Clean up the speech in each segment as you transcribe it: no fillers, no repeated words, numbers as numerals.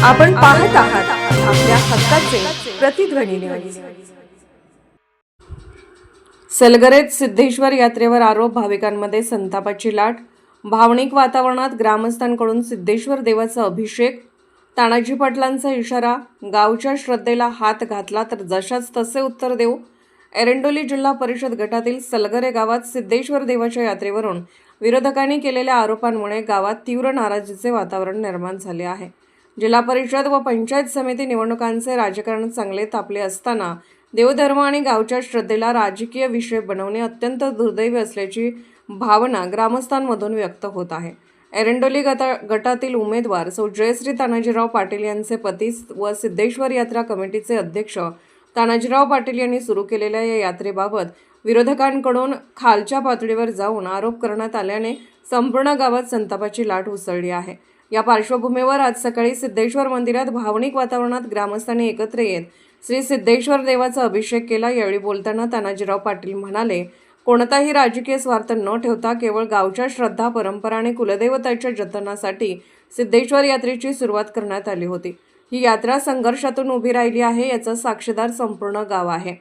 आपण पाहत आहात आपल्या हक्काचे प्रतिध्वनी न्यूज। सलगरेत सिद्धेश्वर यात्रेवर आरोप, भाविकांमध्ये संतापाची लाट। भावनिक वातावरणात ग्रामस्थांकडून सिद्धेश्वर देवाचा अभिषेक। तानाजी पाटलांचा इशारा, गावच्या श्रद्धेला हात घातला तर जशाच तसे उत्तर देऊ। एरंडोली जिल्हा परिषद गटातील सलगरे गावात सिद्धेश्वर देवाच्या यात्रेवरून विरोधकांनी केलेल्या आरोपांमुळे गावात तीव्र नाराजीचे वातावरण निर्माण झाले आहे। जिल्हा परिषद व पंचायत समिती निवडणुकांचे राजकारण चांगले तापले असताना देवधर्म आणि गावच्या श्रद्धेला राजकीय विषय बनवणे अत्यंत दुर्दैवी असल्याची भावना ग्रामस्थांमधून व्यक्त होत आहे। एरंडोली गटातील उमेदवार सौ जयश्री तानाजीराव पाटील यांचे पती व सिद्धेश्वर यात्रा कमिटीचे अध्यक्ष तानाजीराव पाटील यांनी सुरू केलेल्या या यात्रेबाबत विरोधकांकडून खालच्या पातळीवर जाऊन आरोप करण्यात आल्याने संपूर्ण गावात संतापाची लाट उसळली आहे। या पार्श्वभूमीवर आज सकाळी सिद्धेश्वर मंदिरात भावनिक वातावरणात ग्रामस्थांनी एकत्र येत श्री सिद्धेश्वर देवाचा अभिषेक केला। यावेळी बोलताना तानाजीराव पाटील म्हणाले, कोणताही राजकीय स्वार्थ न ठेवता केवळ गावच्या श्रद्धा, परंपरा आणि कुलदेवताच्या जतनासाठी सिद्धेश्वर यात्रेची सुरुवात करण्यात आली होती। ही यात्रा संघर्षातून उभी राहिली आहे, याचा साक्षीदार संपूर्ण गाव आहे।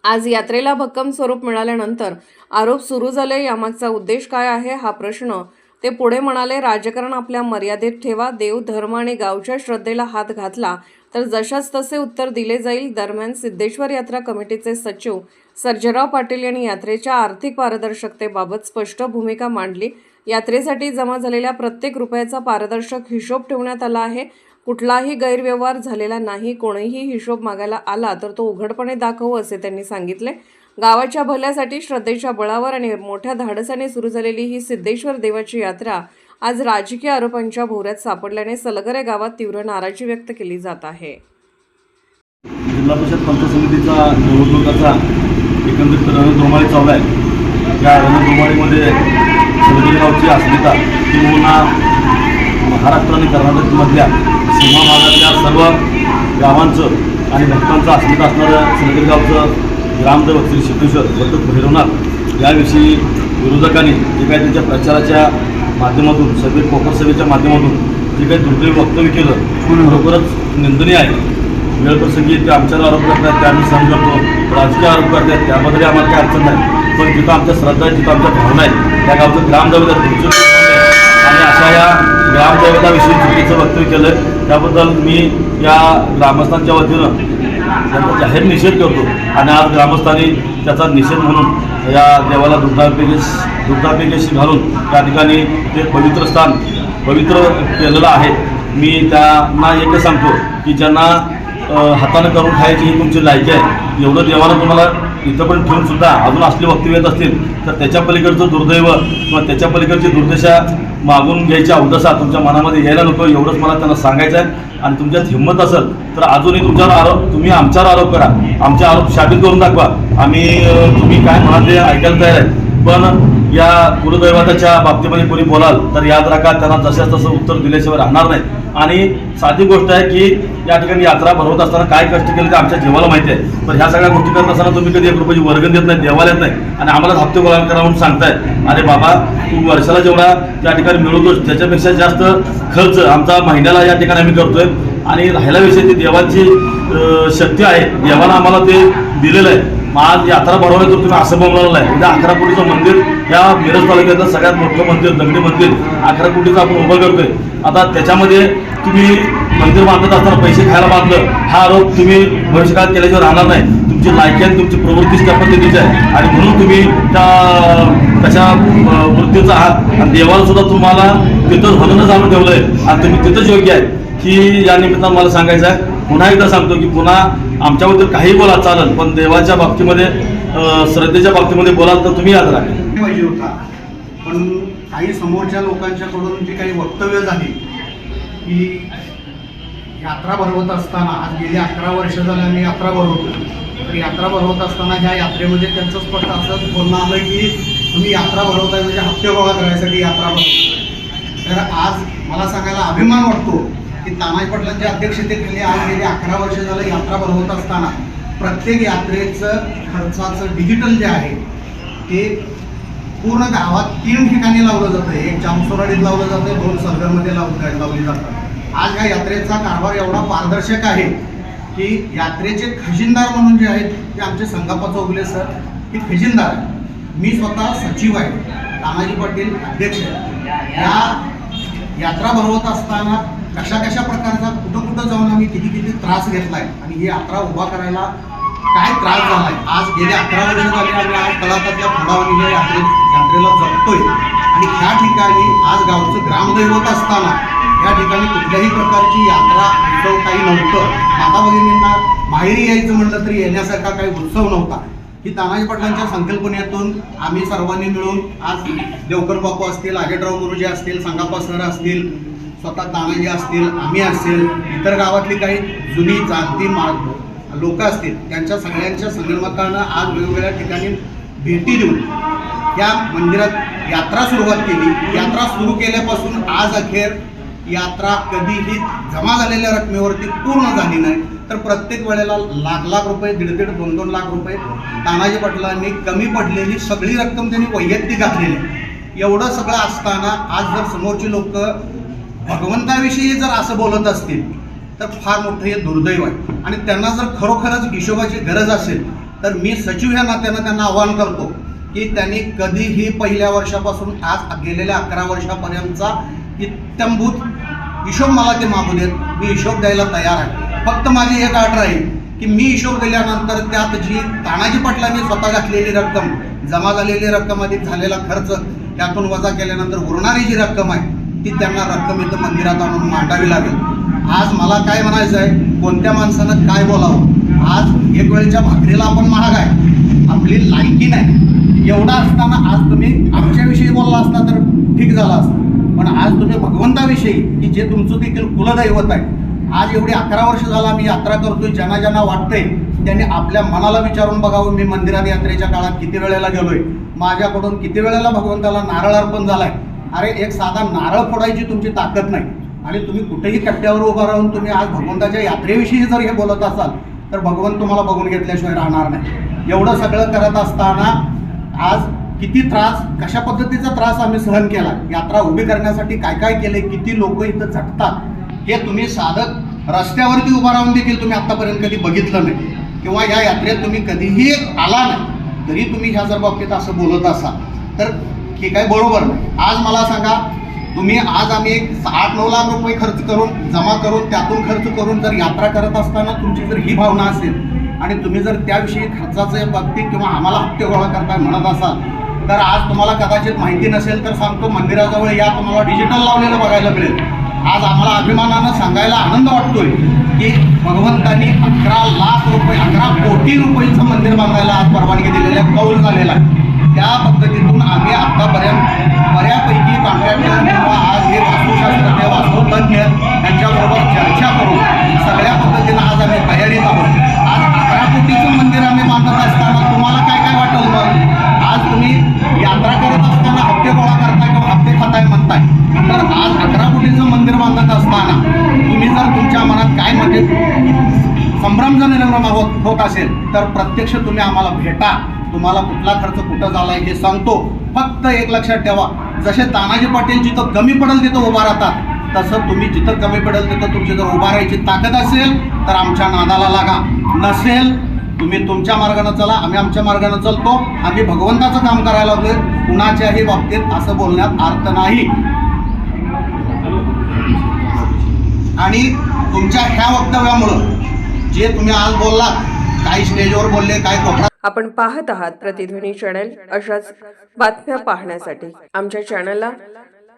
आज यात्रेला भक्कम स्वरूप मिळाल्यानंतर आरोप सुरू झाले। यामागचा उद्देश काय आहे हा प्रश्न ते पुढे म्हणाले, राजकारण आपल्या मर्यादेत ठेवा। देव, धर्म आणि गावच्या श्रद्धेला हात घातला तर जशाच तसे उत्तर दिले जाईल। दरम्यान सिद्धेश्वर यात्रा कमिटीचे सचिव सर्जेराव पाटील यांनी यात्रेच्या आर्थिक पारदर्शकतेबाबत स्पष्ट भूमिका मांडली। यात्रेसाठी जमा झालेल्या प्रत्येक रुपयाचा पारदर्शक हिशोब ठेवण्यात आला आहे। कुठलाही गैरव्यवहार झालेला नाही। कोणीही हिशोब मागायला आला तर तो उघडपणे दाखवू असे त्यांनी सांगितले। गावाच्या भल्यासाठी श्रद्धेच्या बळावर आणि मोठ्या धाडसाने सुरू झालेली ही सिद्धेश्वर देवाची यात्रा आज राजकीय आरोपांच्या भोवऱ्यात सापडल्याने सलगरे गावात तीव्र नाराजी व्यक्त केली जात आहे। जिल्हा परिषद पंचायत समितीचा निवडणुकाचा एकंदरीत रणधुमाळी चालू आहे। या रणधुमाळीमध्ये सलगरे गावची अस्मिता किंवा महाराष्ट्र आणि कर्नाटकमधल्या सीमा भागातल्या सर्व गावांचं आणि भक्तांचं अस्मिता असणारं सलगरे गावचं ग्रामदैवत श्री सिद्धेश्वर वरद भैरवनाथ याविषयी विरोधकांनी जे काही त्यांच्या प्रचाराच्या माध्यमातून पोखर सभेच्या माध्यमातून जे काही दुर्दैवी वक्तव्य केलं खरोखरच निंदनीय आहे। वेळप्रसंगी ते आमच्यावर आरोप करतात, ते आम्ही सहन करतो। राजकीय आरोप करतात, त्याबद्दल आम्हाला काही अडचण नाही, पण जिथं आमच्या श्रद्धा आहे, जिथं आमच्या भावना आहे, त्या गावचं ग्रामदैवत आणि अशा या ग्रामदैवताविषयी चुकीचं वक्तव्य केलं त्याबद्दल मी या ग्रामस्थांच्या वतीनं त्यांचा जाहीर निषेध करतो। आणि आज ग्रामस्थांनी त्याचा निषेध म्हणून या देवाला दुग्धाभिषेक घालून त्या ठिकाणी ते पवित्र स्थान पवित्र केलेलं आहे। मी त्यांना एकच सांगतो की ज्यांना हातानं करून खायची ही तुमची लायकी आहे, एवढं देवानं तुम्हाला इथं पण ठेवून सुद्धा अजून असले वक्तव्य येत असतील तर त्याच्या पलीकडचं दुर्दैव किंवा त्याच्या पलीकडची दुर्दशा मागून घ्यायची अवदसा तुमच्या मनामध्ये यायला नको, एवढंच मला त्यांना सांगायचं आहे। आणि तुमच्यात हिंमत असेल तर अजूनही तुम्ही आमच्यावर आरोप करा, आमचे आरोप शाबित करून दाखवा। तुम्ही काय म्हणाल ते ऐकायला तयार आहे, पण या कुलदैवताच्या बाबतीमध्ये कोणी बोलाल तर याद राखा, त्यांना जशाच तसं उत्तर दिल्याशिवाय राहणार नाही। आणि साधी गोष्ट आहे की या ठिकाणी यात्रा भरवत असताना काय कष्ट केले ते आमच्या जीवाला माहिती आहे, पण ह्या सगळ्या गोष्टी करत असताना तुम्ही कधी 1 रुपयाची वर्गण देत नाही, देवाला येत नाही आणि आम्हाला हप्ते गोळा करा म्हणून सांगताय। अरे बाबा, तू वर्षाला जेवढा त्या ठिकाणी मिळवतोस त्याच्यापेक्षा जास्त खर्च आमचा महिन्याला या ठिकाणी आम्ही करतोय। आणि राहिला विषय ती देवाची शक्ती आहे, देवाला आम्हाला ते दिलेलं आहे। आज यात्रा भरवली तर तुम्ही असं बोलवलेलं आहे, उद्या 11 कोटीचं मंदिर या मिरज तालुक्यातलं सगळ्यात मोठं मंदिर, दगडी मंदिर 11 कोटीचं आपण उभं करतोय। आता त्याच्यामध्ये तुम्ही मंदिर बांधत असताना पैसे खायला बांधलं हा आरोप तुम्ही भविष्यकाळात केल्याशिवाय राहणार नाही। तुमची लायकी आणि तुमची प्रवृत्ती त्या पद्धतीची आहे आणि म्हणून तुम्ही तशा वृत्तीचा आहात आणि देवाला सुद्धा तुम्हाला तिथं म्हणूनच आणून ठेवलं आहे आणि तुम्ही तिथंच योग्य आहे की या निमित्तानं मला सांगायचं आहे। पुन्हा एकदा सांगतो की पुन्हा आमच्याबद्दल काही बोला चालेल, पण देवाच्या बाबतीमध्ये श्रद्धेच्या बाबतीमध्ये बोलाल तर तुम्ही याद राखा पाहिजे होता। पण काही समोरच्या लोकांच्याकडून जी काही वक्तव्य झाली की यात्रा भरवत असताना, आज गेली 11 वर्ष झाली आम्ही यात्रा भरवतो, तर यात्रा भरवत असताना ह्या यात्रेमध्ये त्यांचं स्पष्ट असं बोलणं आलं की तुम्ही यात्रा भरवताय म्हणजे हप्ते गोळा करायसाठी यात्रा भरवताय। तर आज मला सांगायला अभिमान वाटतो की तानाजी पाटलांच्या अध्यक्षतेखाली आज गेली 11 वर्ष झालं यात्रा भरवत असताना प्रत्येक यात्रेचं खर्चाचं डिजिटल जे आहे ते पूर्ण गावात 3 ठिकाणी लावलं जातं। एक जामसोराडीत लावलं जातं, 2 सलगरमध्ये लावली जातात। आज ह्या यात्रेचा कारभार एवढा पारदर्शक आहे की यात्रेचे खजिनदार म्हणून जे आहेत ते आमचे संगाप्पा चौगुले सर हे खजिनदार आहे. मी स्वतः सचिव आहे, तानाजी पाटील अध्यक्ष आहे. या यात्रा भरवत असताना कशा कशा प्रकारचा कुठं जाऊन आम्ही किती त्रास घेतलाय आणि ही यात्रा उभा करायला काय त्रास झालाय. आज गेले 11 वर्ष झाली आम्ही आज तळातातल्या फुडावणी यात्रेला जगतोय आणि ह्या ठिकाणी आज गावचं ग्रामदैवत असताना या ठिकाणी कुठल्याही प्रकारची यात्रा उत्सव काही नव्हतं. माता भगिनींना माहेरी यायचं म्हटलं तरी येण्यासारखा काही उत्सव नव्हता. ही तानाजी पाटलांच्या संकल्पनेतून आम्ही सर्वांनी मिळून आज देवकर बापू असतील, आगेटराव गुरुजी असतील, संगाप्पा सर असतील, स्वतः तानाजी असतील, आम्ही असेल, इतर गावातली काही जुनी जाणती लोक असतील, त्यांच्या सगळ्यांच्या संगणमतानं आज वेगवेगळ्या ठिकाणी भेटी देऊन या मंदिरात यात्रा सुरुवात केली. यात्रा सुरू केल्यापासून आज अखेर यात्रा कधीही जमा झालेल्या रकमेवरती पूर्ण झाली नाही, तर प्रत्येक वेळेला लाख रुपये, 1.5-2 लाख रुपये तानाजी पाटलांनी कमी पडलेली सगळी रक्कम त्यांनी वैयक्तिक घातलेली आहे. एवढं सगळं असताना आज जर समोरची लोक भगवंताविषयी जर असं बोलत असतील तर फार मोठं हे दुर्दैव आहे. आणि त्यांना जर खरोखरच हिशोबाची गरज असेल तर मी सचिव या नात्यानं त्यांना आवाहन करतो की त्यांनी कधीही पहिल्या वर्षापासून आज गेलेल्या 11 वर्षापर्यंतचा इत्थंभूत हिशोब मला ते मागू देत. मी हिशोब द्यायला तयार आहे. फक्त माझी एक अट राहील की मी हिशोब दिल्यानंतर त्यात जी तानाजी पाटलांनी स्वतः घातलेली रक्कम, जमा झालेली रक्कम, अधिक झालेला खर्च त्यातून वजा केल्यानंतर उरणारी जी रक्कम आहे ती त्यांना रक्कम इथं मंदिरात आणून मांडावी लागेल. आज मला काय म्हणायचं आहे, कोणत्या माणसानं काय बोलावं. आज एक वेळच्या भाकरीला आपण महाग आहे, आपली लायकी नाही. एवढा असताना आज तुम्ही आमच्याविषयी बोलला असता तर ठीक झाला असतं, पण आज तुम्ही भगवंताविषयी की जे तुमचं देखील कुलदैवत आहे, आज एवढी 11 वर्ष झाला मी यात्रा करतोय, ज्यांना वाटतंय त्यांनी आपल्या मनाला विचारून बघावं. मी मंदिरात यात्रेच्या काळात किती वेळेला गेलोय, माझ्याकडून किती वेळेला भगवंताला नारळ अर्पण झालाय. अरे एक साधा नारळ फोडायची तुमची ताकद नाही आणि तुम्ही कुठेही कट्ट्यावर उभा राहून तुम्ही आज भगवंताच्या यात्रेविषयी जर हे बोलत असाल तर भगवंत तुम्हाला बघून घेतल्याशिवाय राहणार नाही. एवढं सगळं करत असताना आज किती त्रास, कशा पद्धतीचा त्रास आम्ही सहन केला, यात्रा उभी करण्यासाठी काय केले, किती लोक इथं झटतात हे तुम्ही साधं रस्त्यावरती उभा राहून देखील तुम्ही आतापर्यंत कधी बघितलं नाही किंवा या यात्रेत तुम्ही कधीही आला नाही तरी तुम्ही ह्या जर बाबतीत असं बोलत असाल तर हे काही बरोबर नाही. आज मला सांगा, तुम्ही आज आम्ही 8-9 लाख रुपये खर्च करून, जमा करून, त्यातून खर्च करून जर यात्रा करत असताना तुमची जर ही भावना असेल आणि तुम्ही जर त्याविषयी खर्चाच्या बाबतीत किंवा आम्हाला हप्ते गोळा करताय म्हणत असाल तर आज तुम्हाला कदाचित माहिती नसेल तर सांगतो, मंदिराजवळ या तुम्हाला डिजिटल लावलेलं बघायला मिळेल. आज आम्हाला अभिमानानं सांगायला आनंद वाटतोय की भगवंतांनी 11 लाख रुपये, 11 कोटी रुपयेचं मंदिर बांधायला आज परवानगी दिलेल्या कौल झालेला आहे. त्या पद्धतीतून आम्ही आतापर्यंत बऱ्यापैकी कॉन्ट्रॅक्टर किंवा आज हे वास्तुशास्त्रज्ञ, वास्तुतज्ञ यांच्याबरोबर चर्चा करून सगळ्या पद्धतीनं आज आम्ही तयारीत आहोत. आज 11 कोटीचं मंदिर आम्ही बांधत असताना तुम्हाला काय वाटेल मग? आज तुम्ही यात्रा करत असताना हप्ते गोळा करताय किंवा हप्ते खाताय म्हणताय, तर आज 11 कोटीचं मंदिर बांधत असताना तुम्ही जर तुमच्या मनात काय म्हणजे संभ्रम जर निर्माण होत असेल तर प्रत्यक्ष तुम्ही आम्हाला भेटा. तुम्हाला कुठला खर्च कुठं झालाय हे सांगतो. फक्त एक लक्षात ठेवा, जसे तानाजी पाटील जिथं कमी पडेल तिथं उभा राहतात, तसं तुम्ही जिथं कमी पडेल तिथं तुमची जर उभा राहायची ताकद असेल तर आमच्या नादाला लागा, नसेल तुम्ही तुमच्या मार्गाने चला, आम्ही आमच्या मार्गाने चालतो. आम्ही भगवंताचं काम करायला लागलोय, कुणाच्याही बाबतीत असं बोलण्यात अर्थ नाही. आणि तुमच्या ह्या वक्तव्यामुळं जे तुम्ही आज बोललात, काही स्टेजवर बोलले, काय कोपरा. आपण पाहत आहात प्रतिध्वनी चॅनल. अशाच बातम्या पाहण्यासाठी आमच्या चॅनलला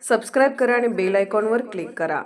सबस्क्राईब करा आणि बेल आयकॉनवर क्लिक करा.